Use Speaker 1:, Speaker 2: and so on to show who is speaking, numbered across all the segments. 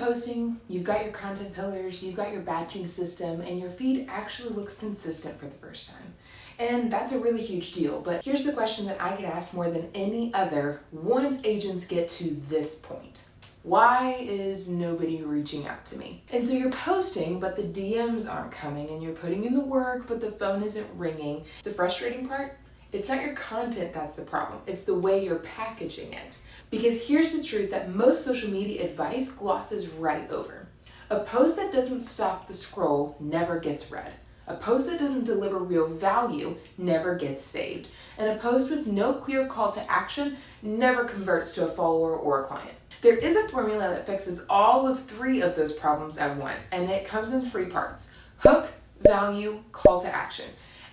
Speaker 1: posting, you've got your content pillars, you've got your batching system, and your feed actually looks consistent for the first time. And that's a really huge deal, but here's the question that I get asked more than any other once agents get to this point. Why is nobody reaching out to me? And so you're posting, but the DMs aren't coming, and you're putting in the work, but the phone isn't ringing. The frustrating part, it's not your content that's the problem. It's the way you're packaging it. Because here's the truth that most social media advice glosses right over. A post that doesn't stop the scroll never gets read. A post that doesn't deliver real value never gets saved. And a post with no clear call to action never converts to a follower or a client. There is a formula that fixes all of three of those problems at once, and it comes in three parts: hook, value, call to action.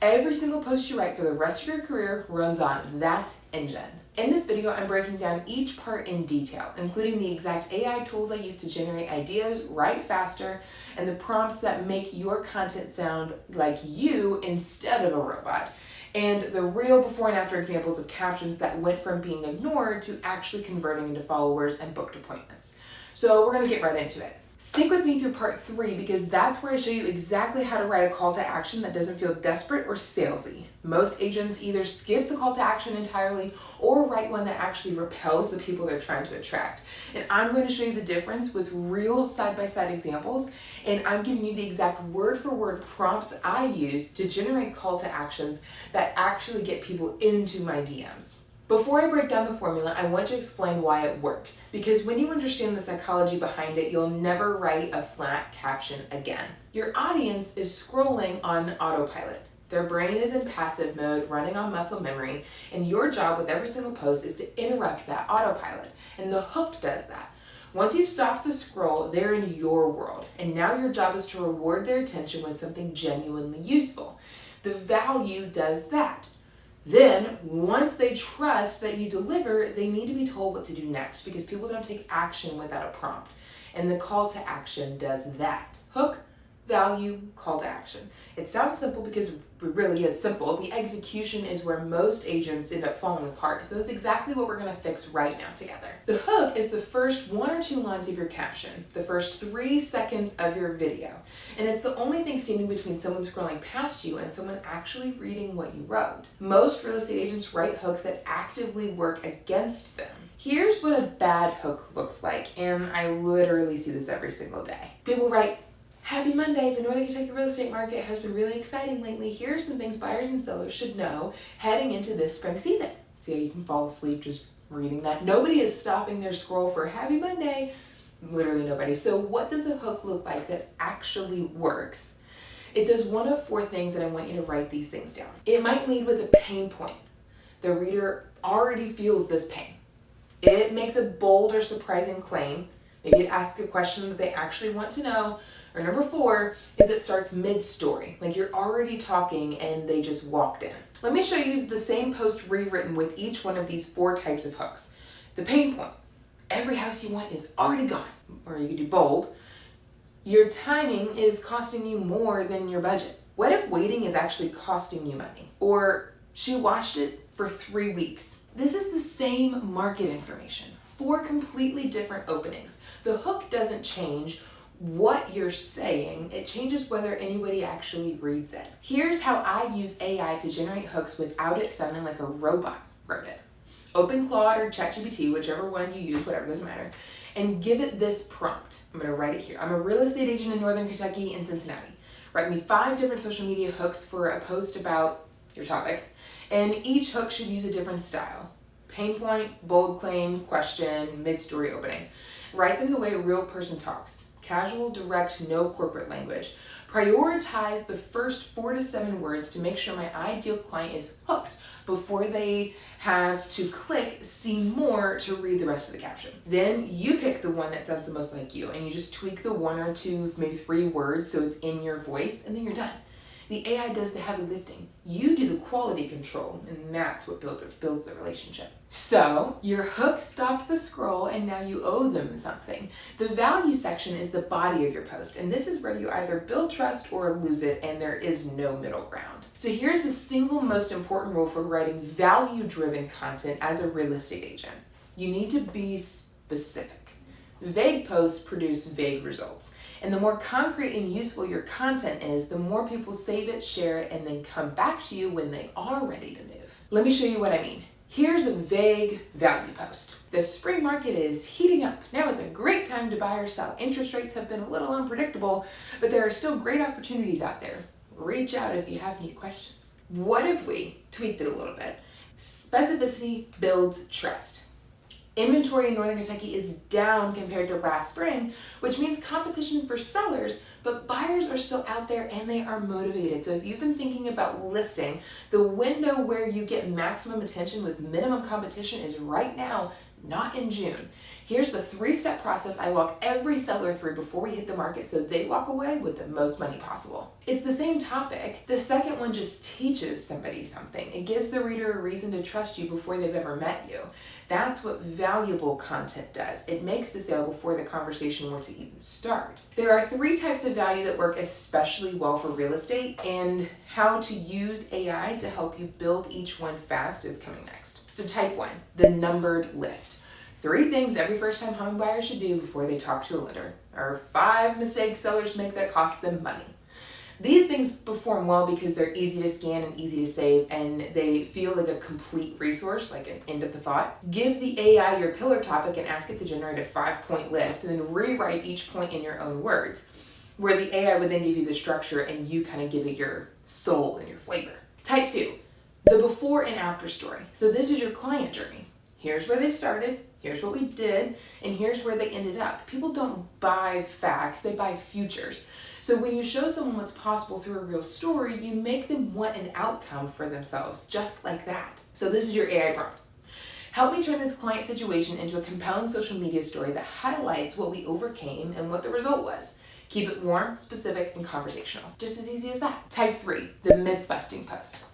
Speaker 1: Every single post you write for the rest of your career runs on that engine. In this video, I'm breaking down each part in detail, including the exact AI tools I use to generate ideas, write faster, and the prompts that make your content sound like you instead of a robot, and the real before and after examples of captions that went from being ignored to actually converting into followers and booked appointments. So we're gonna get right into it. Stick with me through part 3 because that's where I show you exactly how to write a call to action that doesn't feel desperate or salesy. Most agents either skip the call to action entirely or write one that actually repels the people they're trying to attract. And I'm going to show you the difference with real side-by-side examples, and I'm giving you the exact word-for-word prompts I use to generate call to actions that actually get people into my DMs. Before I break down the formula, I want to explain why it works, because when you understand the psychology behind it, you'll never write a flat caption again. Your audience is scrolling on autopilot. Their brain is in passive mode, running on muscle memory, and your job with every single post is to interrupt that autopilot, and the hook does that. Once you've stopped the scroll, they're in your world, and now your job is to reward their attention with something genuinely useful. The value does that. Then, once they trust that you deliver, they need to be told what to do next because people don't take action without a prompt. And the call to action does that. Hook, value, call to action. It sounds simple because it really is simple. The execution is where most agents end up falling apart. So that's exactly what we're going to fix right now together. The hook is the first 1 or 2 lines of your caption, the first 3 seconds of your video. And it's the only thing standing between someone scrolling past you and someone actually reading what you wrote. Most real estate agents write hooks that actively work against them. Here's what a bad hook looks like, and I literally see this every single day. People write, "Happy Monday, the Northern Kentucky real estate market has been really exciting lately. Here are some things buyers and sellers should know heading into this spring season." See how you can fall asleep just reading that? Nobody is stopping their scroll for "Happy Monday." Literally nobody. So what does a hook look like that actually works? It does one of 4 things, and I want you to write these things down. It might lead with a pain point. The reader already feels this pain. It makes a bold or surprising claim. Maybe it asks a question that they actually want to know. Or number 4 is it starts mid-story, like you're already talking and they just walked in. Let me show you the same post rewritten with each one of these 4 types of hooks. The pain point. Every house you want is already gone. Or you could do bold. Your timing is costing you more than your budget. What if waiting is actually costing you money? Or she watched it for 3 weeks. This is the same market information. 4 completely different openings. The hook doesn't change what you're saying, it changes whether anybody actually reads it. Here's how I use AI to generate hooks without it sounding like a robot wrote it. Open Claude or ChatGPT, whichever one you use, whatever, doesn't matter, and give it this prompt. I'm going to write it here. I'm a real estate agent in Northern Kentucky and Cincinnati. Write me 5 different social media hooks for a post about your topic, and each hook should use a different style. Pain point, bold claim, question, mid-story opening. Write them the way a real person talks. Casual, direct, no corporate language. Prioritize the first 4 to 7 words to make sure my ideal client is hooked before they have to click see more to read the rest of the caption. Then you pick the one that sounds the most like you and you just tweak the 1 or 2, maybe 3 words so it's in your voice, and then you're done. The AI does the heavy lifting. You do the quality control, and that's what builds the relationship. So your hook stopped the scroll, and now you owe them something. The value section is the body of your post, and this is where you either build trust or lose it, and there is no middle ground. So here's the single most important rule for writing value-driven content as a real estate agent. You need to be specific. Vague posts produce vague results. And the more concrete and useful your content is, the more people save it, share it, and then come back to you when they are ready to move. Let me show you what I mean. Here's a vague value post. The spring market is heating up. Now is a great time to buy or sell. Interest rates have been a little unpredictable, but there are still great opportunities out there. Reach out if you have any questions. What if we tweaked it a little bit? Specificity builds trust. Inventory in Northern Kentucky is down compared to last spring, which means competition for sellers, but buyers are still out there and they are motivated. So if you've been thinking about listing, the window where you get maximum attention with minimum competition is right now, not in June. Here's the 3-step process I walk every seller through before we hit the market so they walk away with the most money possible. It's the same topic. The second one just teaches somebody something. It gives the reader a reason to trust you before they've ever met you. That's what valuable content does. It makes the sale before the conversation were to even start. There are 3 types of value that work especially well for real estate, and how to use AI to help you build each one fast is coming next. So type 1, the numbered list. 3 things every first-time home buyer should do before they talk to a lender, or 5 mistakes sellers make that cost them money. These things perform well because they're easy to scan and easy to save, and they feel like a complete resource, like an end of the thought. Give the AI your pillar topic and ask it to generate a 5-point list, and then rewrite each point in your own words, where the AI would then give you the structure and you kind of give it your soul and your flavor. Type 2, the before and after story. So this is your client journey. Here's where they started, here's what we did, and here's where they ended up. People don't buy facts, they buy futures. So when you show someone what's possible through a real story, you make them want an outcome for themselves, just like that. So this is your AI prompt. Help me turn this client situation into a compelling social media story that highlights what we overcame and what the result was. Keep it warm, specific, and conversational. Just as easy as that. Type 3, the myth-busting post.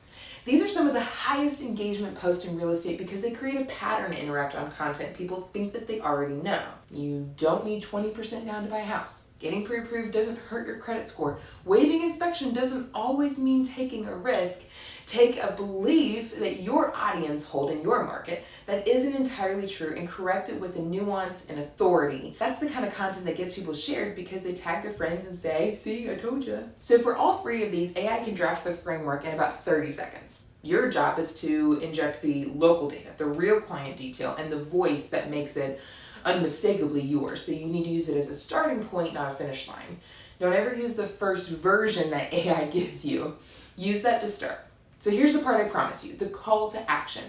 Speaker 1: These are some of the highest engagement posts in real estate because they create a pattern to interact on content people think that they already know. You don't need 20% down to buy a house. Getting pre-approved doesn't hurt your credit score. Waiving inspection doesn't always mean taking a risk. Take a belief that your audience hold in your market that isn't entirely true and correct it with a nuance and authority. That's the kind of content that gets people shared because they tag their friends and say, see, I told you. So for all 3 of these, AI can draft the framework in about 30 seconds. Your job is to inject the local data, the real client detail, and the voice that makes it unmistakably yours. So you need to use it as a starting point, not a finish line. Don't ever use the first version that AI gives you. Use that to start. So here's the part I promise you, the call to action.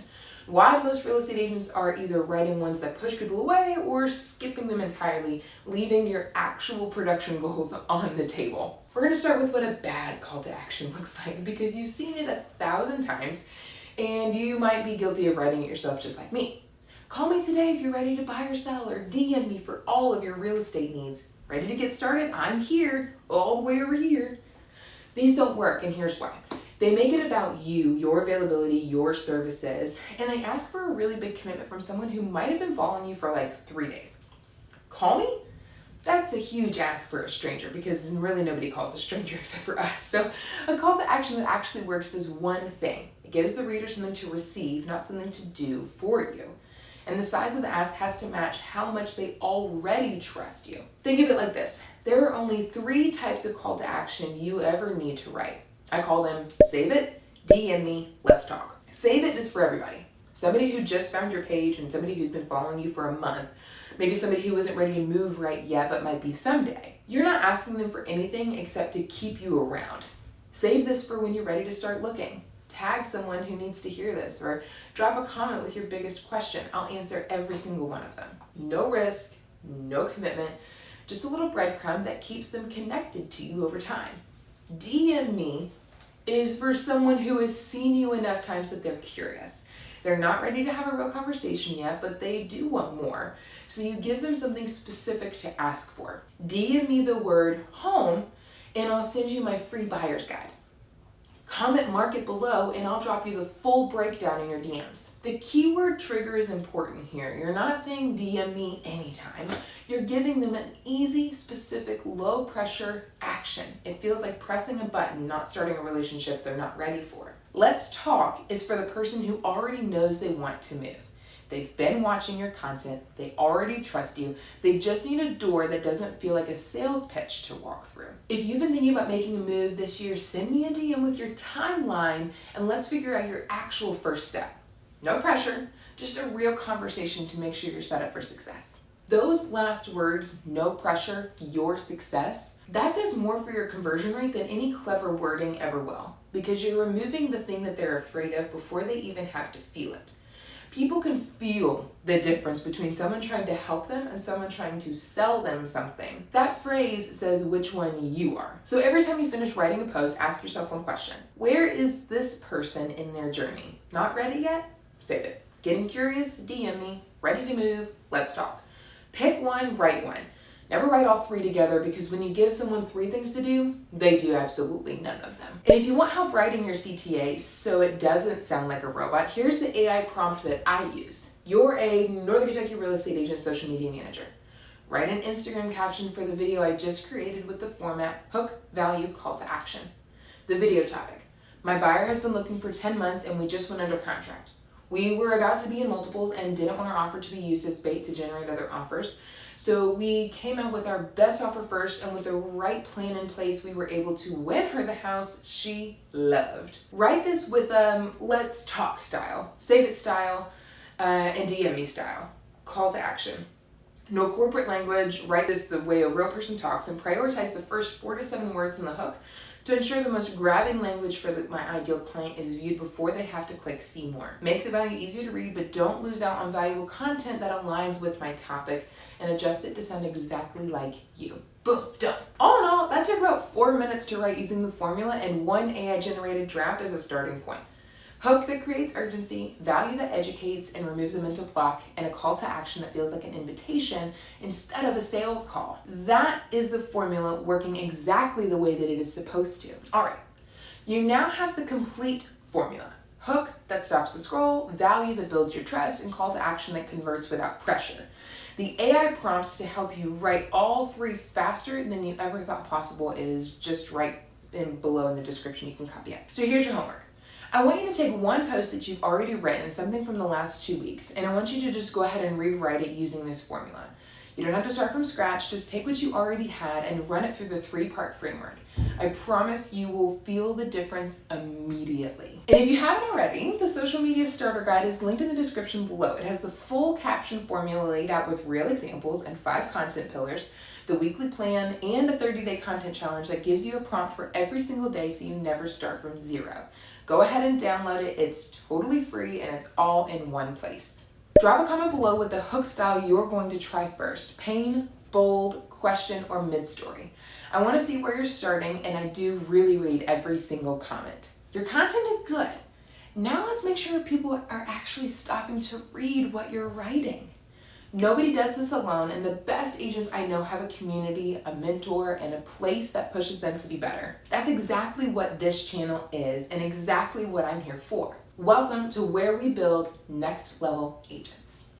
Speaker 1: Why most real estate agents are either writing ones that push people away or skipping them entirely, leaving your actual production goals on the table. We're going to start with what a bad call to action looks like because you've seen it 1,000 times and you might be guilty of writing it yourself just like me. Call me today if you're ready to buy or sell, or DM me for all of your real estate needs. Ready to get started? I'm here, all the way over here. These don't work, and here's why. They make it about you, your availability, your services, and they ask for a really big commitment from someone who might have been following you for like 3 days. Call me? That's a huge ask for a stranger because really nobody calls a stranger except for us. So a call to action that actually works does one thing. It gives the reader something to receive, not something to do for you. And the size of the ask has to match how much they already trust you. Think of it like this. There are only 3 types of call to action you ever need to write. I call them save it, DM me, let's talk. Save it is for everybody. Somebody who just found your page and somebody who's been following you for a month. Maybe somebody who isn't ready to move right yet but might be someday. You're not asking them for anything except to keep you around. Save this for when you're ready to start looking. Tag someone who needs to hear this, or drop a comment with your biggest question. I'll answer every single one of them. No risk, no commitment, just a little breadcrumb that keeps them connected to you over time. DM me is for someone who has seen you enough times that they're curious. They're not ready to have a real conversation yet, but they do want more. So you give them something specific to ask for. DM me the word home and I'll send you my free buyer's guide. Comment market below and I'll drop you the full breakdown in your DMs. The keyword trigger is important here. You're not saying DM me anytime. You're giving them an easy, specific, low pressure action. It feels like pressing a button, not starting a relationship they're not ready for. Let's talk is for the person who already knows they want to move. They've been watching your content. They already trust you. They just need a door that doesn't feel like a sales pitch to walk through. If you've been thinking about making a move this year, send me a DM with your timeline and let's figure out your actual first step. No pressure, just a real conversation to make sure you're set up for success. Those last words, no pressure, your success, that does more for your conversion rate than any clever wording ever will, because you're removing the thing that they're afraid of before they even have to feel it. People can feel the difference between someone trying to help them and someone trying to sell them something. That phrase says which one you are. So every time you finish writing a post, ask yourself one question. Where is this person in their journey? Not ready yet? Save it. Getting curious? DM me. Ready to move? Let's talk. Pick one, write one. Never write all three together, because when you give someone 3 things to do, they do absolutely none of them. And if you want help writing your CTA so it doesn't sound like a robot, here's the AI prompt that I use. You're a Northern Kentucky real estate agent social media manager. Write an Instagram caption for the video I just created with the format hook, value, call to action. The video topic. My buyer has been looking for 10 months and we just went under contract. We were about to be in multiples and didn't want our offer to be used as bait to generate other offers. So we came out with our best offer first, and with the right plan in place, we were able to win her the house she loved. Write this with let's talk style, save it style, and DM me style. Call to action. No corporate language. Write this the way a real person talks and prioritize the first 4 to 7 words in the hook to ensure the most grabbing language for my ideal client is viewed before they have to click see more. Make the value easier to read, but don't lose out on valuable content that aligns with my topic, and adjust it to sound exactly like you. Boom, done. All in all, that took about 4 minutes to write using the formula and 1 AI generated draft as a starting point. Hook that creates urgency, value that educates and removes a mental block, and a call to action that feels like an invitation instead of a sales call. That is the formula working exactly the way that it is supposed to. All right, you now have the complete formula. Hook that stops the scroll, value that builds your trust, and call to action that converts without pressure. The AI prompts to help you write all 3 faster than you ever thought possible is just right below in the description. You can copy it. So here's your homework. I want you to take one post that you've already written, something from the last 2 weeks, and I want you to just go ahead and rewrite it using this formula. You don't have to start from scratch, just take what you already had and run it through the 3-part framework. I promise you will feel the difference immediately. And if you haven't already, the social media starter guide is linked in the description below. It has the full caption formula laid out with real examples and 5 content pillars, the weekly plan, and a 30-day content challenge that gives you a prompt for every single day so you never start from zero. Go ahead and download it. It's totally free and it's all in one place. Drop a comment below with the hook style you're going to try first. Pain, bold, question, or mid-story. I want to see where you're starting, and I do really read every single comment. Your content is good. Now let's make sure people are actually stopping to read what you're writing. Nobody does this alone, and the best agents I know have a community, a mentor, and a place that pushes them to be better. That's exactly what this channel is, and exactly what I'm here for. Welcome to where we build next level agents.